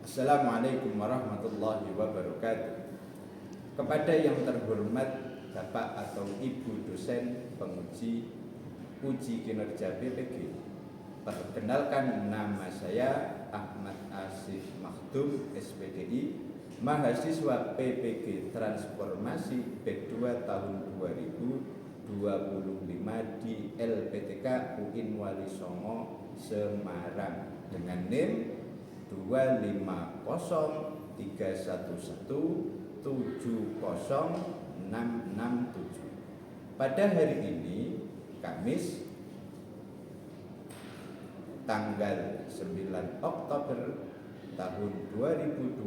Assalamualaikum warahmatullahi wabarakatuh. Kepada yang terhormat Bapak atau Ibu dosen penguji uji kinerja BPG, perkenalkan, nama saya Ahmad Asif Makhdum, SPDI, mahasiswa PPG Transformasi B2 tahun 2025 di LPTK UIN Wali Songo Semarang dengan NIM 25031170667. Pada hari ini, Kamis, tanggal 9 Oktober tahun 2025,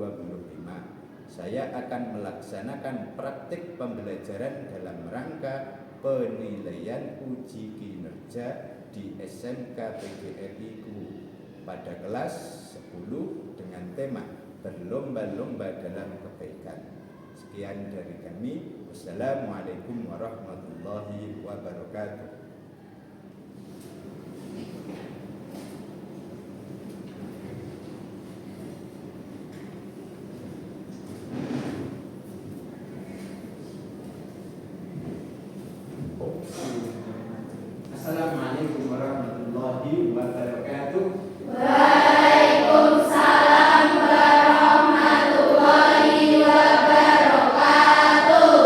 saya akan melaksanakan praktik pembelajaran dalam rangka penilaian uji kinerja di SMK PGRI KUU pada kelas 10 dengan tema berlomba-lomba dalam kebaikan. Sekian dari kami. Wassalamualaikum warahmatullahi wabarakatuh. Assalamualaikum warahmatullahi wabarakatuh. Waalaikumsalam warahmatullahi wabarakatuh.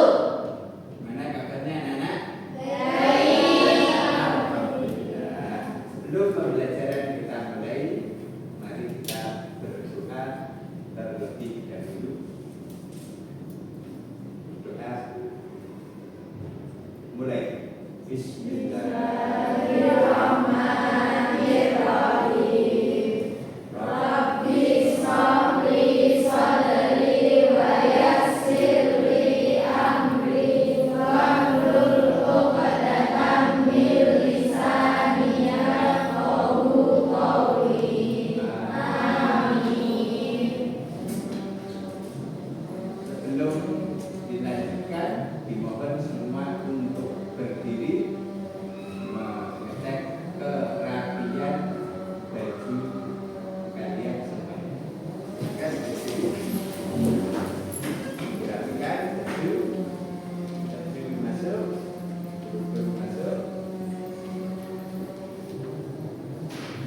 Mana kabarnya anak-anak? Baik. Alhamdulillah. Sebelum pembelajaran kita mulai, mari kita berdoa terlebih dahulu. Doa mulai. Bismillahirrahmanirrahim. Rabbi shrahli sadri wa yassirli amri wahlul 'uqdatam min lisani yafqahu qawli. Amin. Sebelum dilanjutkan, dimohon semua untuk berdiri, mengecek kerapian baju kalian semuanya. Kan dirapikan, baju masuk,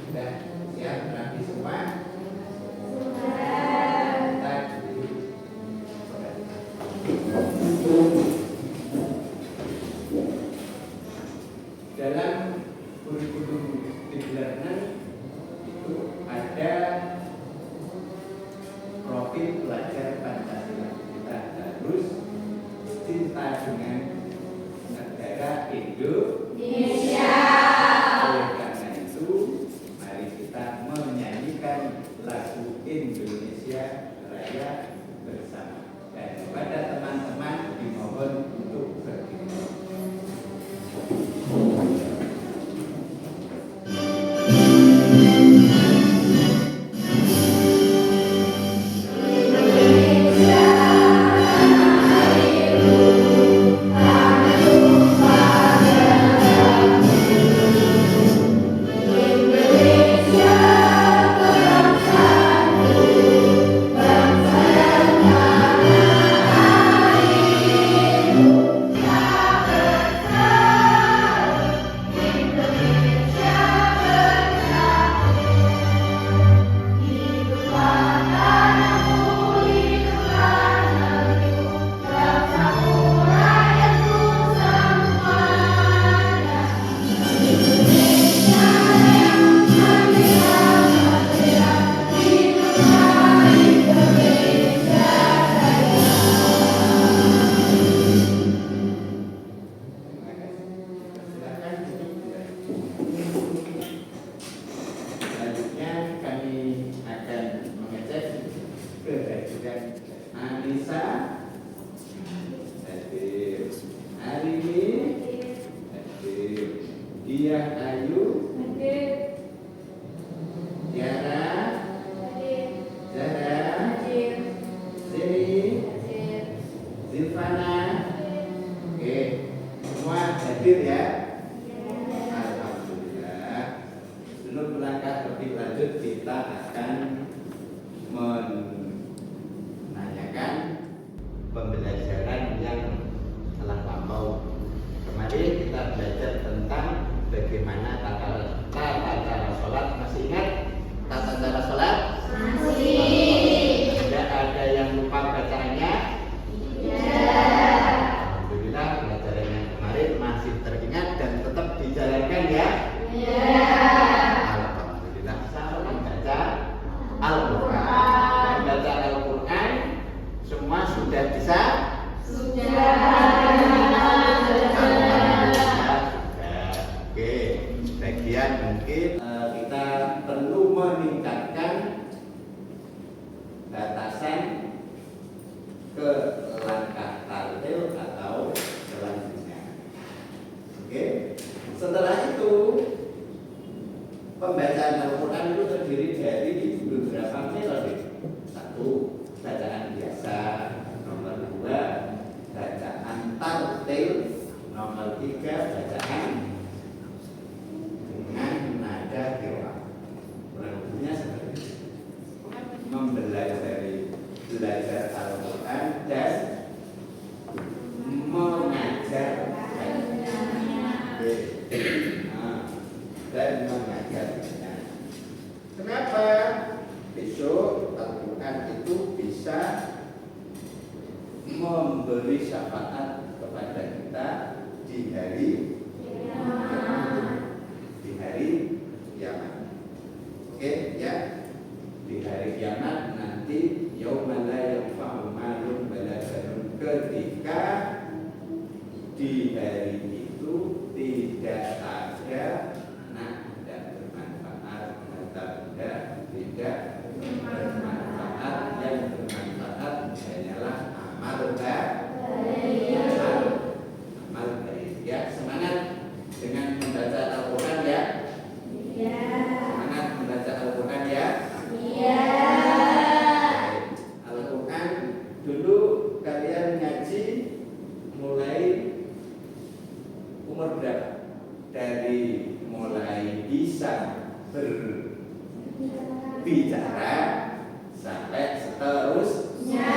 sudah siap rapi semua. Dalam kurikulum e-learning itu ada profil pelajar Pancasila. Kita harus cinta dengan negara Indonesia. Oleh karena itu, mari kita menyanyikan lagu Indonesia Raya bersama. Dan kepada teman-teman dimohon untuk berdiri. Alhamdulillah. Sebelum melangkah lebih lanjut, kita akan sebagian mungkin kita perlu meningkatkan batasan ke langkah tartil atau selanjutnya. Oke. Setelah itu pembacaan Al-Quran itu terdiri dari beberapa metode. Satu, bacaan biasa. Nomor dua, bacaan tartil. Nomor tiga, bacaan dengan nada qiraah. Kurang lebihnya seperti itu. Belajar Al-Quran dan mengajar dan mengajarnya. Kenapa? Besok Al-Quran itu bisa memberi syafaat kepada kita di hari kiamat. Oke, ya. Di hari kiamat nanti yauma la yanfa'u malun wala banun, ketika di hari itu tidak ada dan bermanfaat atau tidak bermanfaat. Yang bermanfaat hanyalah amal baik. Ya, semangat dengan membaca Al-Quran ya. Semangat membaca Al-Quran ya. Al-Quran dulu kalian ngaji mulai umur berapa? Dari mulai bisa berbicara sampai seterusnya.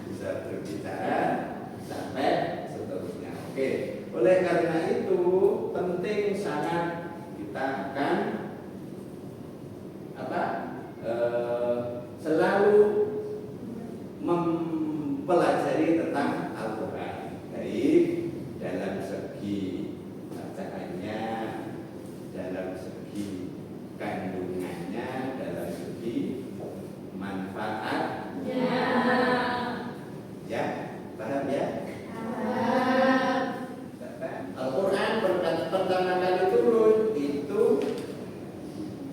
Bisa berbicara sampai seterusnya. Oke. Oleh karena itu penting sangat kita akan selalu mempelajari tentang Al-Quran, baik dalam segi bacaannya, dalam segi kandungannya, dalam segi manfaatnya. Ya, paham ya? Al-Quran pertama kali turun itu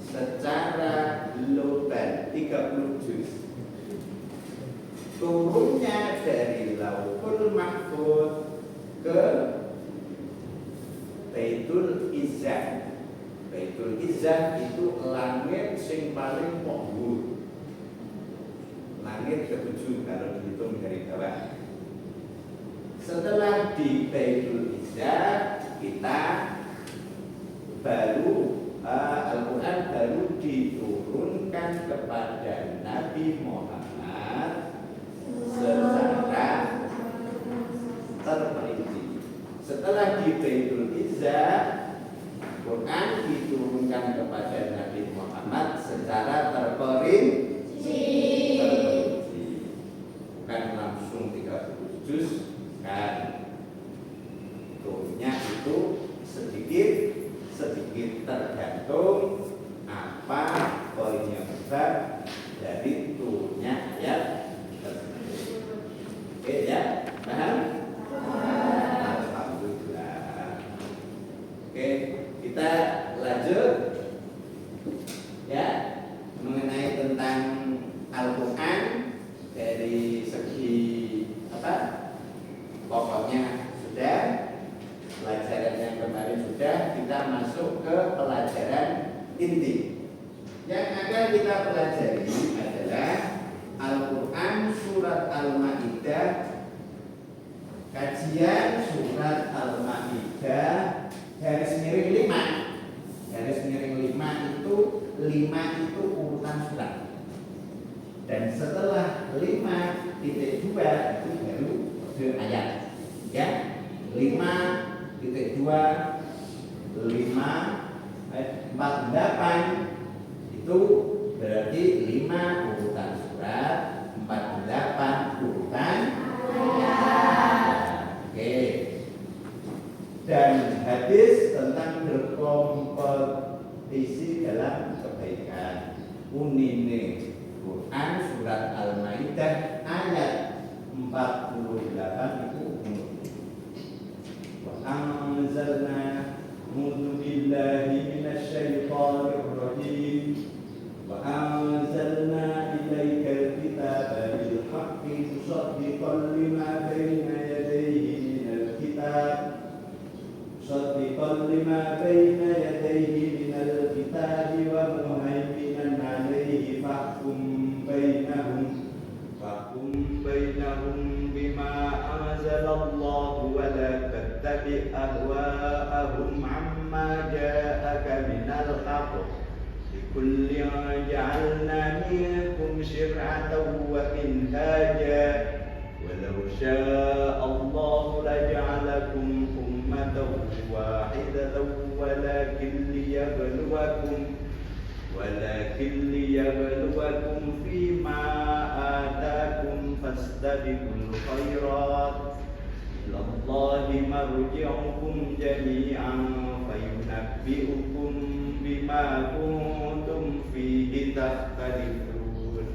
secara global 30 juz. Turunnya dari Lauhul Mahfuz ke Baitul Izzah. Baitul Izzah itu langit sing paling dhuwur. Langit ke-7 kalau dihitung dari bawah. Setelah di Baitul Izzah kita baru Al-Quran baru diturunkan kepada Nabi Muhammad secara terperinci. Setelah di Baitul Izzah, Quran diturunkan kepada Nabi Muhammad secara terperinci. Bukan langsung 30 juz, kan? Turunnya itu sedikit tergantung apa poinnya besar dari turunnya ayat tersebut. Oke ya, paham? Alhamdulillah. Oke, kita lanjut ya mengenai tentang Al-Quran dari segi apa? Pokoknya sudah. Pelajaran yang kemarin sudah, kita masuk ke pelajaran inti. Yang akan kita pelajari adalah Al-Quran surat Al-Ma'idah. Kajian surat Al-Ma'idah garis miring 5. Garis miring 5 itu 5 itu urutan surat. Dan setelah 5.2 itu baru kode ayat. Ya, 5.2, 5, 48 itu berarti 5 urutan surat, 48 urutan ayat. Oke. Dan hadis tentang berkompetisi dalam kebaikan. Unine Quran surat Al-Maidah ayat 48 itu anzalna بالله من الشيطان الرجيم وأنزلنا إليك الكتاب بالحق مصدقا لما بين يديه من الكتاب ومهيمنا عليه فاحكم بينهم بما أنزل الله ولا تتبع أهواءهم عما جاءك من الحق لكل جعلنا منكم شرعة ومنهاجا ولو شاء الله لجعلكم أمة واحدة ولكن ليبلوكم فيما آتاكم فاستبقوا الخيرات إلى الله مرجعكم جميعا فينبئكم بما كنتم فيه تختلفون.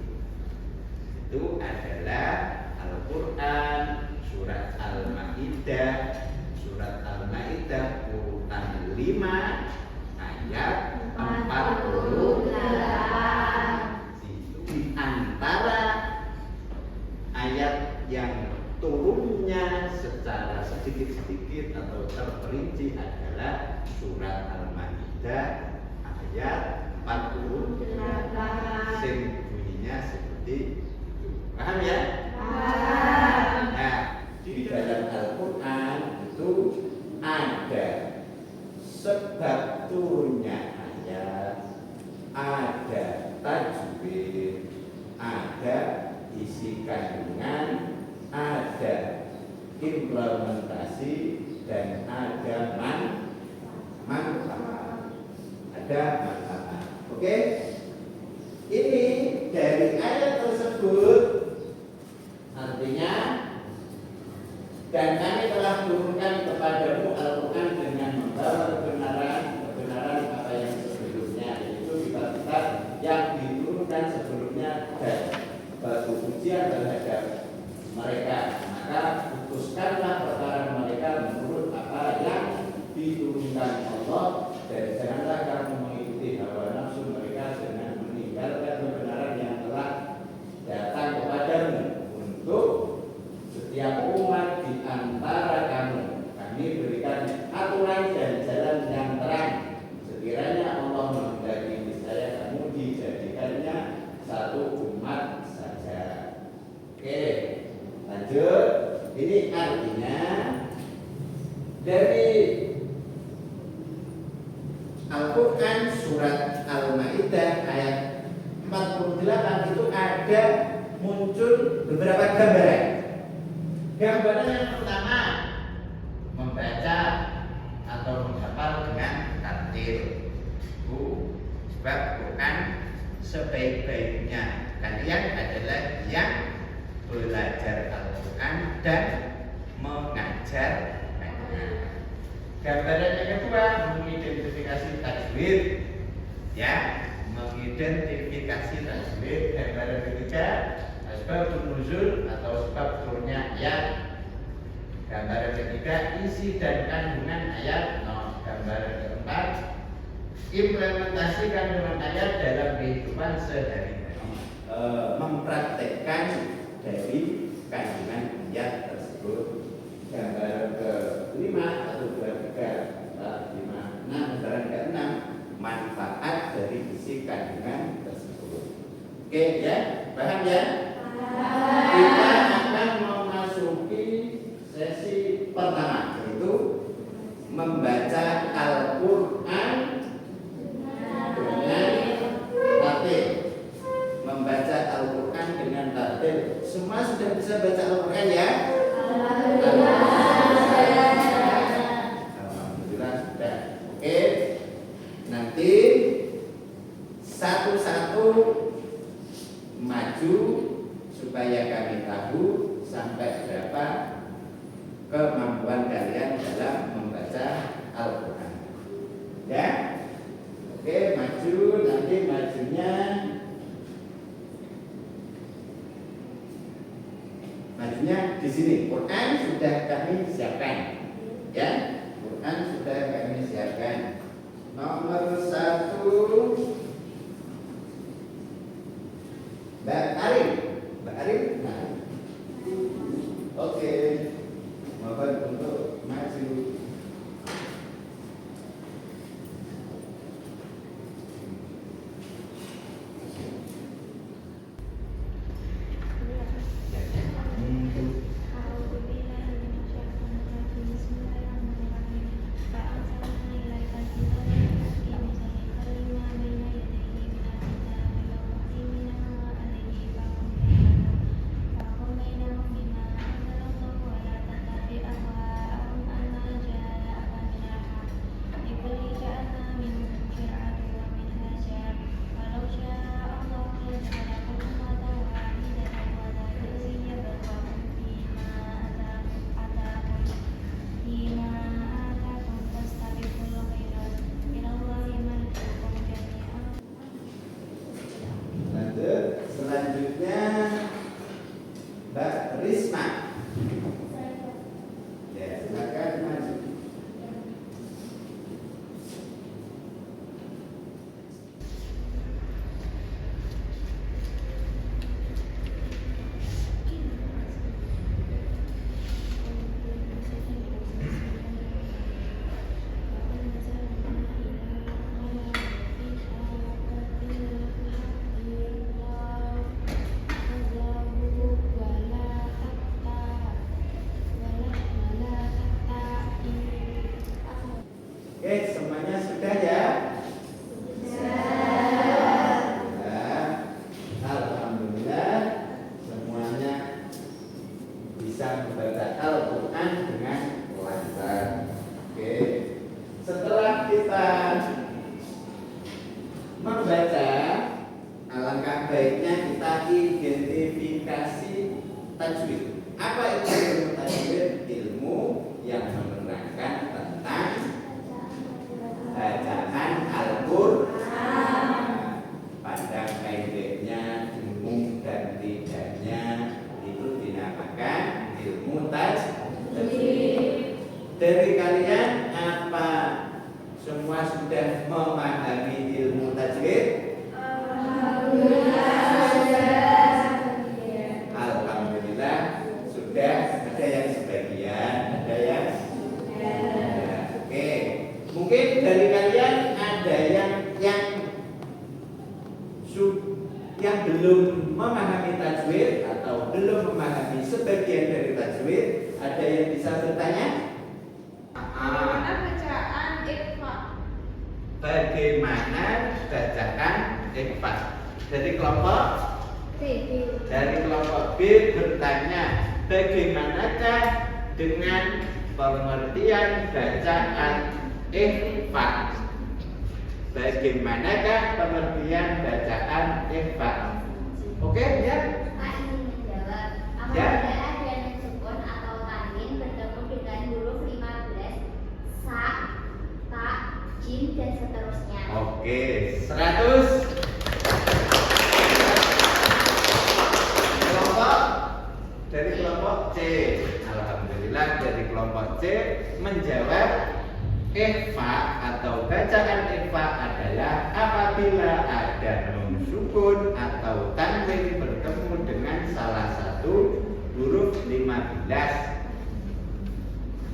Itu adalah Al-Quran surat Al-Ma'idah. Surat Al-Ma'idah urutan 5 ayat 48. Di antara ayat yang turunnya secara sedikit-sedikit atau terperinci adalah surat Al-Ma'idah ayat 48. Sing bunyinya seperti itu. Paham ya? Paham. Nah, di dalam Al-Quran itu ada sebab turunnya ayat, ada tajwid, ada isi kandungan, ada implementasi, dan ada manfaat. Ada manfaat. Oke? Ini dari ayat tersebut artinya, dan kami telah turunkan kepadamu Al-Quran dengan membawa kebenaran apa yang sebelumnya, yaitu kitab-kitab yang diturunkan sebelumnya dan batu ujian terhadap mereka. Maka putuskanlah perkara mereka menurut apa yang diturunkan Allah, dan janganlah kamu mengikuti hawa nafsu mereka dengan meninggalkan kebenaran yang telah datang kepadamu. Untuk setiap umat di antara kami berikan aturan dan jalan yang terang. Sekiranya Allah menghendaki niscaya kamu dijadikannya satu umat saja. Oke, lanjut. Ini artinya dari Al-Quran surat Al-Ma'idah ayat 48 itu ada muncul beberapa gambaran. Gambaran yang pertama, membaca atau menghafal dengan tartil. Sebab Quran sebaik-baiknya kalian adalah yang belajar Al-Quran dan mengajar. Gambaran yang kedua, mengidentifikasi tajwid, ya, mengidentifikasi tajwid. Gambaran ketiga, asbabun nuzul atau sebab turunnya ayat. Gambaran ketiga, isi dan kandungan ayat. Gambaran keempat, implementasi kandungan ayat dalam kehidupan sehari-hari, mempraktekkan dari kandungan ayat tersebut. Gambaran kelima atau 23, 5, 6. Gambaran keenam, manfaat dari isi kandungan tersebut. Oke ya, paham ya? Kita akan memasuki sesi pertama, yaitu membaca Al-Quran dengan tartil. Membaca Al-Quran dengan tartil. Semua sudah bisa baca Al-Quran ya? Alhamdulillah sudah. Oke, nanti satu-satu maju supaya kami tahu sampai berapa kemampuan kalian dalam membaca Al-Quran. Ya, oke, maju. Nanti majunya di sini. Quran sudah kami siapkan, ya. Quran sudah kami siapkan. Nomor 1 Mbak Arin. Mbak Arin. Nah. Oke. Mohon untuk maju. Selanjutnya Mbak Risma. Ya, silakan maju. Oke, semuanya sudah ya? Sudah. Alhamdulillah semuanya bisa membaca Al-Quran dengan lancar. Oke. Setelah kita membaca, alangkah baiknya kita identifikasi tajwid. Apa itu ilmu tajwid? Ilmu yang menerangkan tentang bacaan Al-Quran pada kaidahnya, umum dan tidaknya, itu dinamakan ilmu tajwid. Dari kalian apa semua sudah memahami ilmu tajwid? Alhamdulillah sudah. Ada yang sebagian, ada yang oke. Mungkin dari kalian ada yang belum memahami tajwid atau belum memahami sebagian dari tajwid. Ada yang bisa bertanya? Bagaimana bacaan ikhfa? Bagaimana bacaan ikhfa? Dari kelompok B bertanya, bagaimanakah dengan pengertian bacaan ikhfa? Bagaimanakah pengertian bacaan ikhfa? Oke, ya? Pak ingin menjawab, Ya. apabila ada sukun atau tanwin bertemu dengan huruf 15, sa, ta, jim, dan seterusnya. Oke, 100. Kelompok dari kelompok C. Alhamdulillah dari kelompok C menjawab ikhfa atau bacaan ikhfa adalah apabila ada nun sukun atau tanwin bertemu dengan salah satu huruf 15,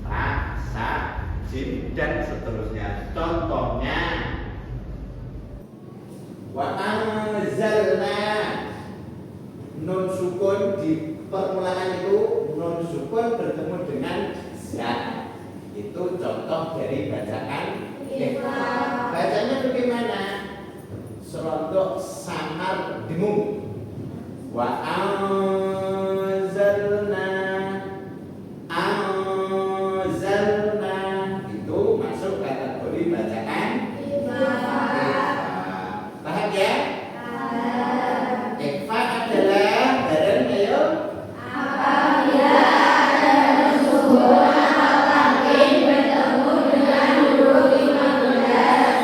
ta, sa, jim, dan seterusnya. Contohnya wa anzalna, nun sukun di permulaan itu nun sukun bertemu dengan za. Itu contoh dari bacaan ikhfa. Bacanya bagaimana? Serontok samar dengung. Wa anzalna, itu masuk kategori bacaan ikhfa. Paham ya? Ikhfa adalah barang ayo Apabila ada sukun atau tanwin bertemu dengan huruf 15,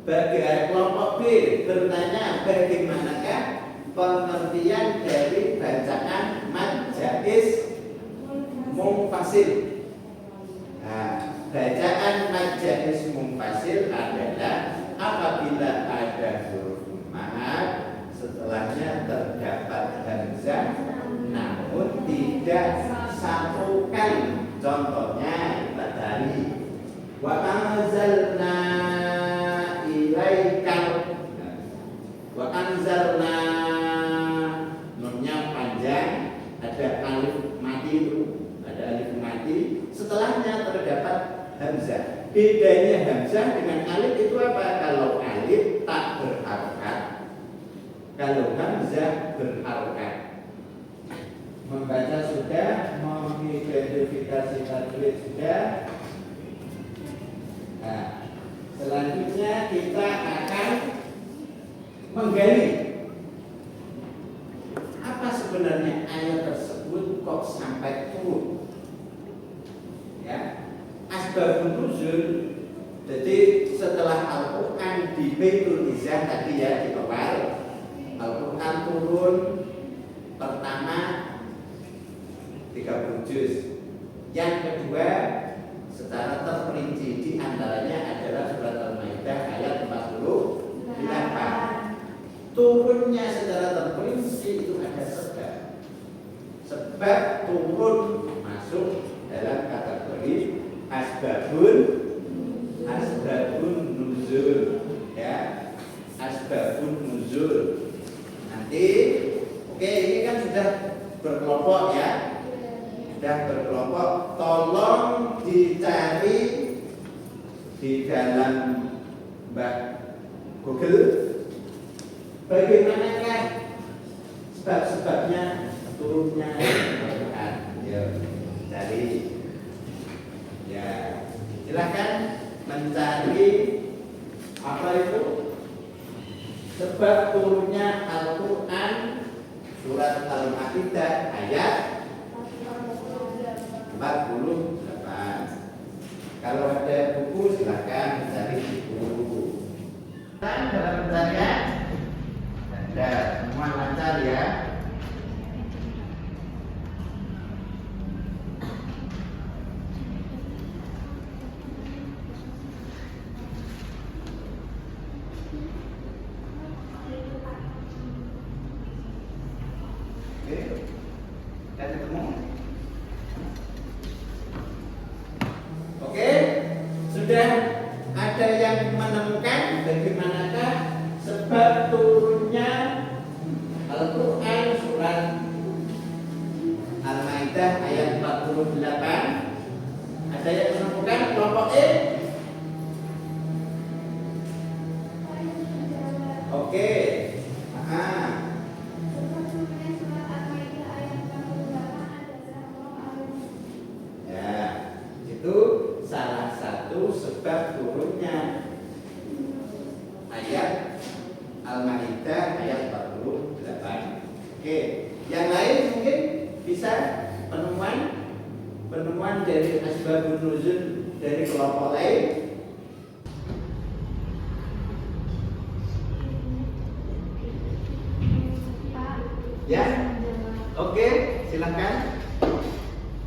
Bagi kelompok B bertanya bagaimanakah pengertian dari bacaan mad jaiz munfasil. Nah, bacaan mad jaiz munfasil adalah apabila ada huruf mad setelahnya terdapat hamzah namun tidak satu kali. Contohnya kita cari wa anzalna ilaikal. Wa anzalna, nunnya panjang, ada alif mati itu, ada alif mati. Setelahnya terdapat hamzah. Bedanya hamzah dengan alif itu apa? Kalau alif tak berharokat, kalau hamzah berharokat. Membaca sudah, mengidentifikasi tajwid sudah. Nah, selanjutnya kita akan menggali apa sebenarnya ayat tersebut kok sampai turun. Ya, asbabun nuzul. Jadi setelah Al-Quran di Baitul Izzah tadi ya di awal, Al-Quran turun pertama 30 juz. Yang kedua secara terperinci di antaranya adalah surat Al-Maidah ayat 48. Turunnya secara terperinci itu ada sebab. Sebab turun masuk dalam kategori asbabun nuzul, ya, asbabun nuzul. Nanti, oke, ini kan sudah berkelompok ya, sudah berkelompok. Tolong dicari di dalam Mbak Google bagaimanakah sebab-sebabnya turunnya Al-Quran. Ya, cari. Ya, silakan mencari apa itu sebab turunnya Al-Quran surat Al-Maidah ayat 48. Kalau ada buku silakan mencari buku. Dan dalam pencarian ada semua lancar ya. Oke, sudah ketemu? Oke, sudah ada yang menemukan bagaimanakah sebab turunnya Al-Quran surat Al-Maidah ayat 48? Ada yang menemukan kelompok E? Oke. Ya, itu salah satu sebab turunnya ayat Al-Maidah ayat 48. Oke, yang lain mungkin bisa penemuan dari asbabun nuzul dari kelompok lain. Ya, oke, silakan.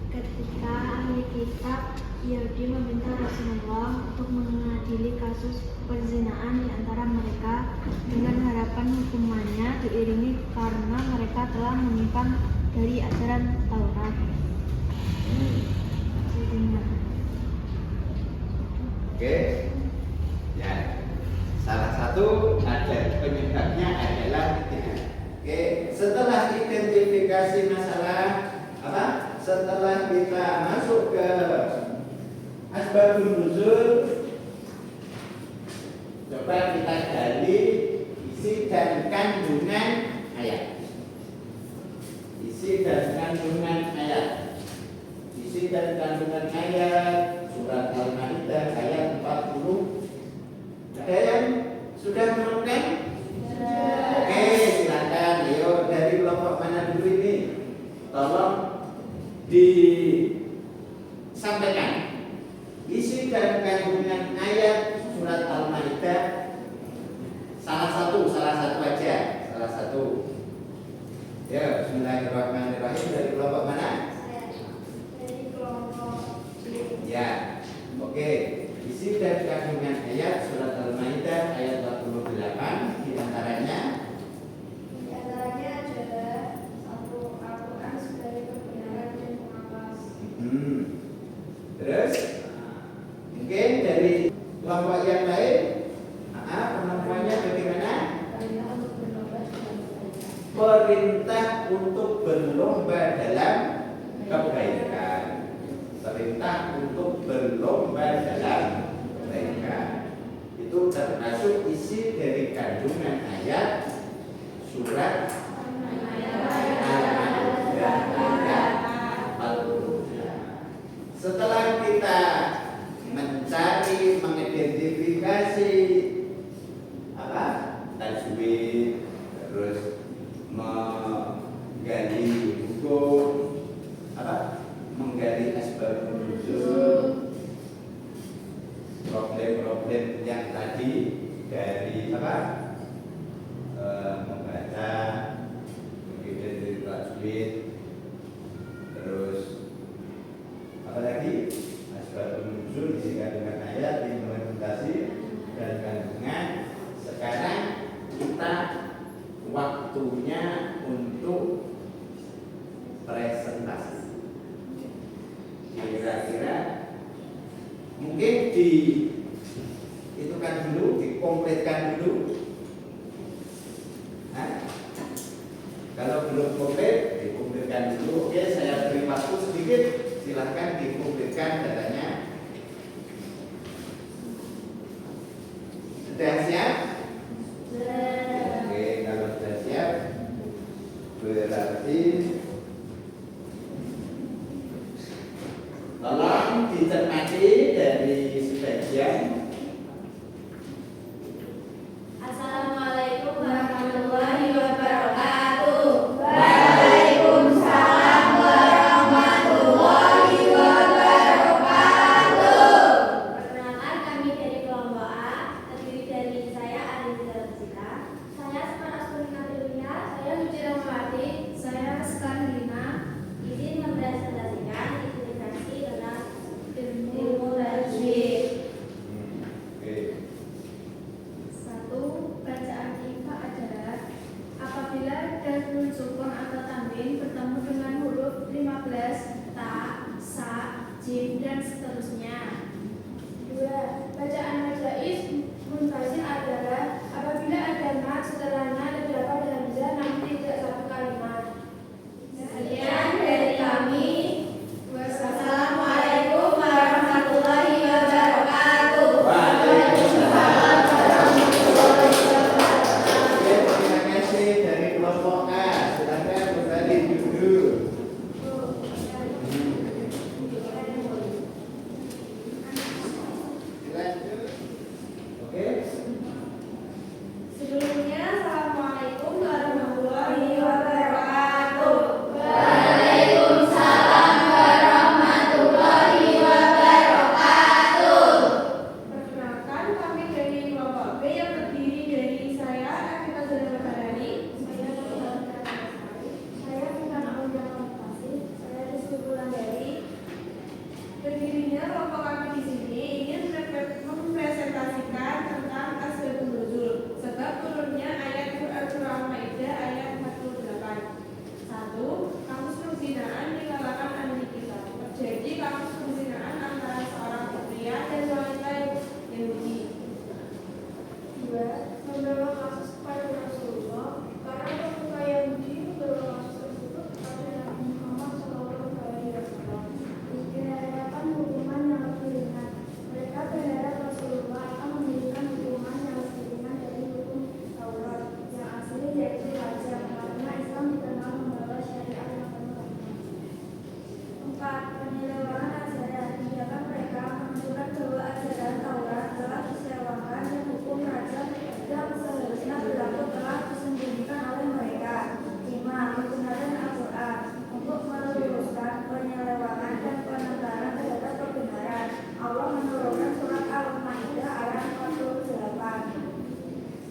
Ketika ahli kitab Yahudi meminta Rasulullah untuk mengadili kasus perzinaan di antara mereka dengan harapan hukumannya diiringi karena mereka telah menyimpan dari ajaran Taurat. Oke, ya, salah satu ada penyebabnya adalah oke, setelah identifikasi masalah apa? Setelah kita masuk ke asbabun nuzul, coba kita gali isi dan kandungan ayat. Isi dan kandungan ayat. Isi dan kandungan ayat surat Al-Maidah ayat 40. Ada yang sudah menemukan? Oke, silakan. Ayo, dari kelompok mana dulu ini? Tolong disampaikan isi dan kandungan ayat surat Al-Maidah aja salah satu. Ya, bismillahirrahmanirrahim. Dari kelompok mana? Dari kelompok B. Ya, oke. Isi dan kandungan ayat surat Al-Maidah ayat 48 diantaranya Di antaranya adalah satu Al-Quran sebagai kebenaran dan pengawas. Terus mungkin dari kelompok yang lain, penampilannya bagaimana? Perintah untuk berlomba dalam kebaikan. Perintah untuk berlomba dalam kebaikan. Itu termasuk isi dari kandungan ayat surat Setelah kita mencari, mengidentifikasi tajwid, terus menggali hukum, menggali asbabun nuzul, problem-problem yang tadi dari membaca, mengidentifikasi tajwid, terus apalagi asbabun nuzul di kandungan ayat, implementasi dan kandungan. Sekarang kita waktunya untuk presentasi. Kira-kira mungkin diitukan dulu, dikompletkan dulu. Kalau belum komplit, dikompletkan dulu. Oke, saya beri waktu sedikit. Silahkan dikompletkan datanya. Sudah siap? Oke, kalau sudah siap, berarti tolong dicermati dari sebagian. Assalamualaikum warahmatullahi wabarakatuh. Waalaikumsalam warahmatullahi wabarakatuh. Perkenalkan, kami dari kelompok A, terdiri dari saya Arinda Rosita, saya Asmar Asturina Delia, saya Suci Rahmawati, saya Skandina. Izin mempresentasikan implikasi tentang ilmu tajwid. Oke. Satu, bacaan IFA adalah apabila darul sukun atau tanwin bertemu dengan huruf 15, ta, sa, jim, dan seterusnya. Dua, bacaan majais munfasil adalah apabila ada mat setelahnya terdapat hamzah namun tidak satu kalimat. Sekian dari kami. Wassalamualaikum warahmatullahi wabarakatuh. Waalaikumsalam warahmatullahi wabarakatuh. Terima kasih dari kelompok A. Silakan kembali duduk. Dilanjut. Oke. Sebelumnya, Assalamualaikum warahmatullahi wabarakatuh. Waalaikumsalam warahmatullahi wabarakatuh. Perkenalkan, kami dari kelompok B yang terdiri dari saya, Evita Zara Barani, saya Fitan Aulia Kompasi, saya Rizky Wulandari. Berdirinya kelompok kami di sini ingin mempresentasikan tentang asbabun nuzul, sebab turunnya ayat Al-Quran Al-Maidah ayat 48. Satu, kamus perzinaan di kalangan ahli kitab. Terjadi kamus perzinaan antara seorang pria dan wanita Yahudi. Dua, membawa kasus kepada Rasulullah karena pemuka Yahudi membawa kasus tersebut kepada Nabi Muhammad SAW. Dikirakan hukuman yang lebih ringan. Mereka berharap Rasulullah akan memberikan hukuman yang lebih ringan dari hukum Taurat yang asli yaitu rajam, karena Islam dikenal membawa syariat yang penuh. Empat, penyelewangan ajaran. Tindakan mereka menunjukkan bahwa ajaran Taurat telah disewakan dan hukum rajam yang seharusnya berlaku telah disembunyikan oleh mereka. Lima, kebenaran Al-Quran untuk meluruskan penyelewangan dan penentaran terhadap kebenaran. Allah menurunkan surat Al-Maidah ayat 48.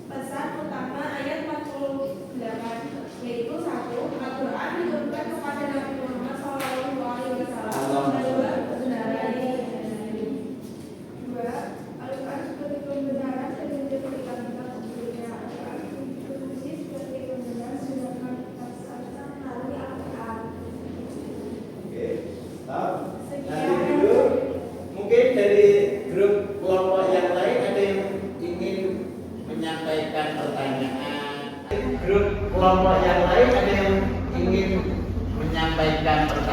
Pesan utama ayat 48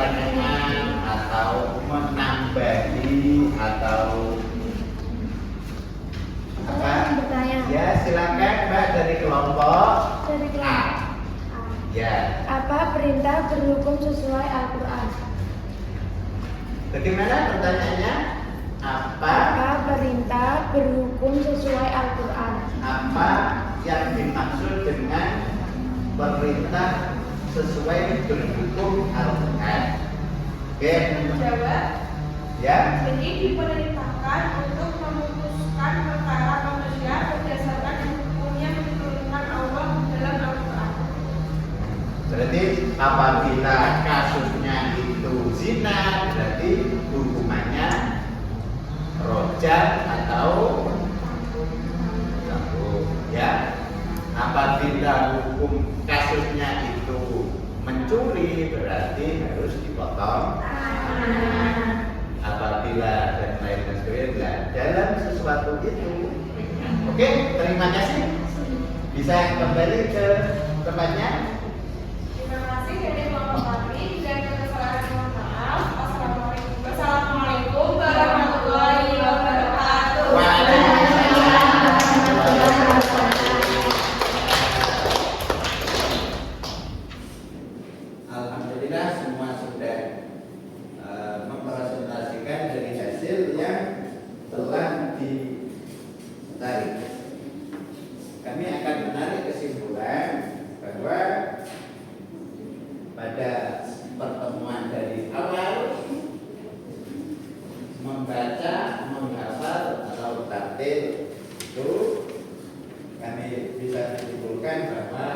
pertanyaan atau menambahi atau apa? Bertanya. Ya, silakan Mbak dari kelompok Dari A. kelompok A. Ya. Apa perintah berhukum sesuai Al-Quran? Bagaimana pertanyaannya? Apa Perintah berhukum sesuai Al-Quran? apa yang dimaksud dengan perintah sesuai berhukum Al-Quran? Oke. Jawab. Ya. Jadi diperintahkan untuk memutuskan perkara manusia berdasarkan hukum yang diturunkan Allah dalam Al-Quran. Berarti apabila kasusnya itu zina, berarti hukumannya rojam atau cambuk. Ya. Apabila hukum kasusnya itu mencuri, berarti harus dipotong. Apabila dan lain sebagainya dalam sesuatu itu. Oke, terima kasih. Bisa kembali ke tempatnya. Terima kasih dari kelompok kami dan kesalahan mohon maaf. Wassalamualaikum warahmatullahi wabarakatuh. Alhamdulillah semua sudah mempresentasikan dari hasil yang telah ditarik. Kami akan menarik kesimpulan bahwa pada pertemuan dari awal membaca, menghafal atau tartil itu kami bisa menyimpulkan bahwa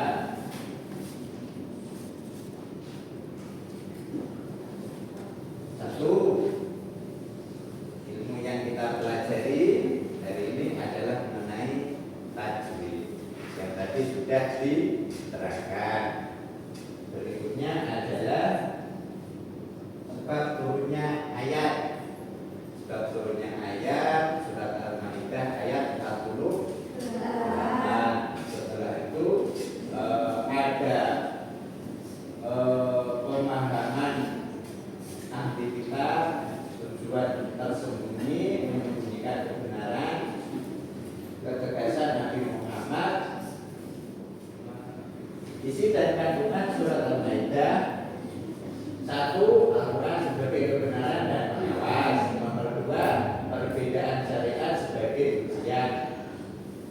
satu, ilmu yang kita pelajari hari ini adalah mengenai tajwid yang tadi sudah diterangkan. Berikutnya adalah sebab turunnya ayat. Sebab turunnya ayat surat Al-Maidah ayat 40. Setelah itu ada pemahaman ahli kitab tujuan tersembunyi menyembunyikan kebenaran, ketegasan Nabi Muhammad, isi dan kandungan surat Al-Maidah. Satu, Al-Quran sebagai kebenaran dan pengawas. Nomor dua, perbedaan syariat sebagai ujian.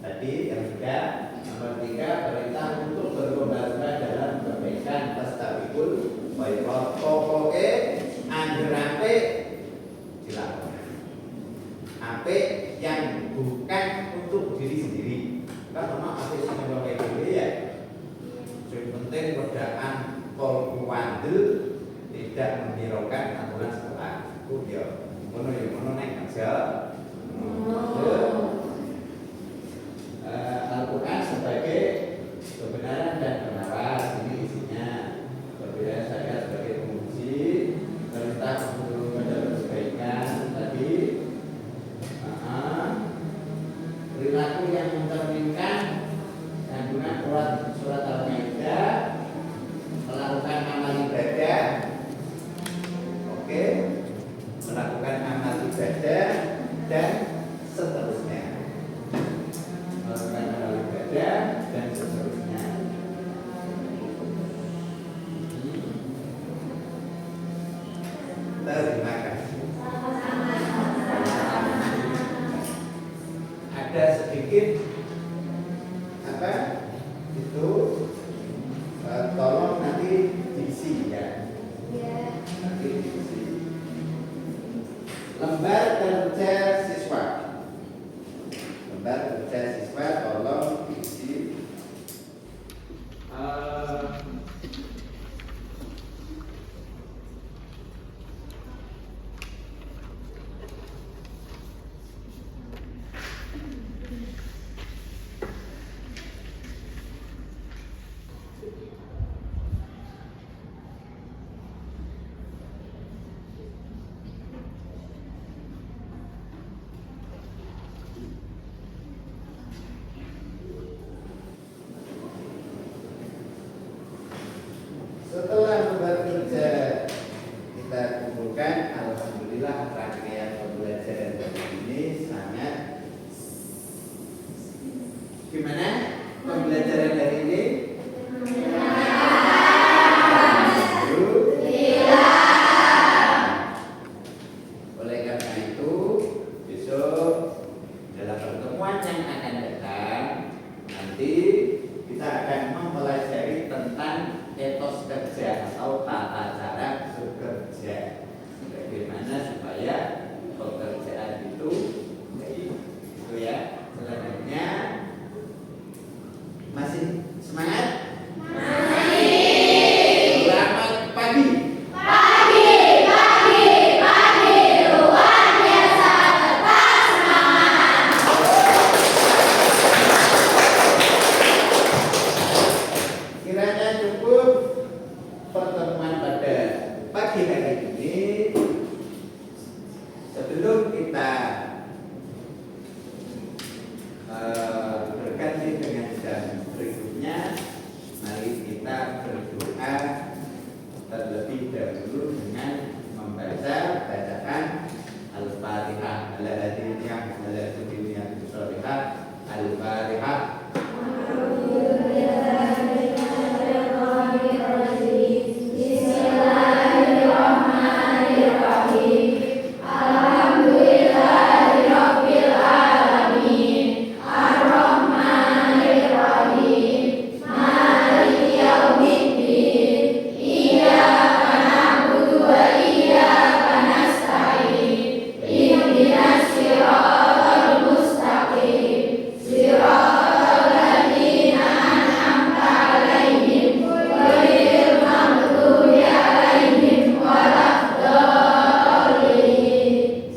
Tadi yang sudah. Nomor tiga, perintah untuk berlomba-lomba dalam kebaikan. Fastabiqul khairat. Pokoknya anjur apik dilakukan. Apik yang bukan untuk diri sendiri. Kan memang apik sing kayak gitu ya. Yang penting godaan kolku wandel tidak menghiraukan aturan sekolah. Itu ya, ngono nek aja. Al-Quran sebagai kebenaran dan pengawas, ini isinya. Perbedaan syariat sebagai penguji, perintah untuk menjaga kebaikan tadi. Perilaku yang mencerminkan kandungan surat Al-Maidah, melakukan amal ibadah. Oke, melakukan amal ibadah dan seterusnya. Melakukan amal ibadah dan seterusnya. Terima kasih. Ada sedikit apa itu tolong nanti diisi ya. Nanti diisi. Lembar kerja siswa. Lembar kerja siswa tolong diisi. Gimana pembelajaran hari ini? Oleh karena itu, besok dalam pertemuan yang akan datang, nanti kita akan mempelajari tentang etos kerja atau tata cara bekerja. Bagaimana supaya pekerjaan itu baik. Itu ya. Selanjutnya masih semangat? Selamat pagi. Kiranya cukup pertemuan pada pagi hari ini. Sebelum kita berganti dengan jam berikutnya, mari kita berdoa terlebih dahulu dengan membaca bacaan Al-Fatihah. Ala hadiniyah ala hadiniyah bisolihah Al-Fatihah.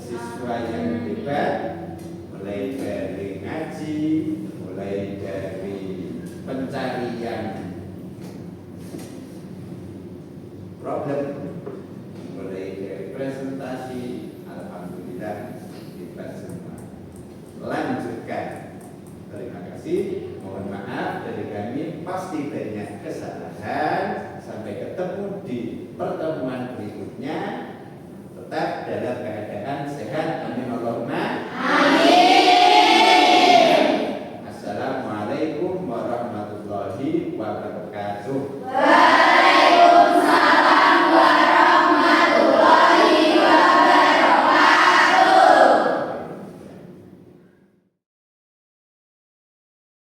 Siswa yang hebat, mulai dari ngaji, mulai dari pencarian problem, mulai dari presentasi, alhamdulillah hebat semua. Lanjutkan. Terima kasih. Mohon maaf dari kami pasti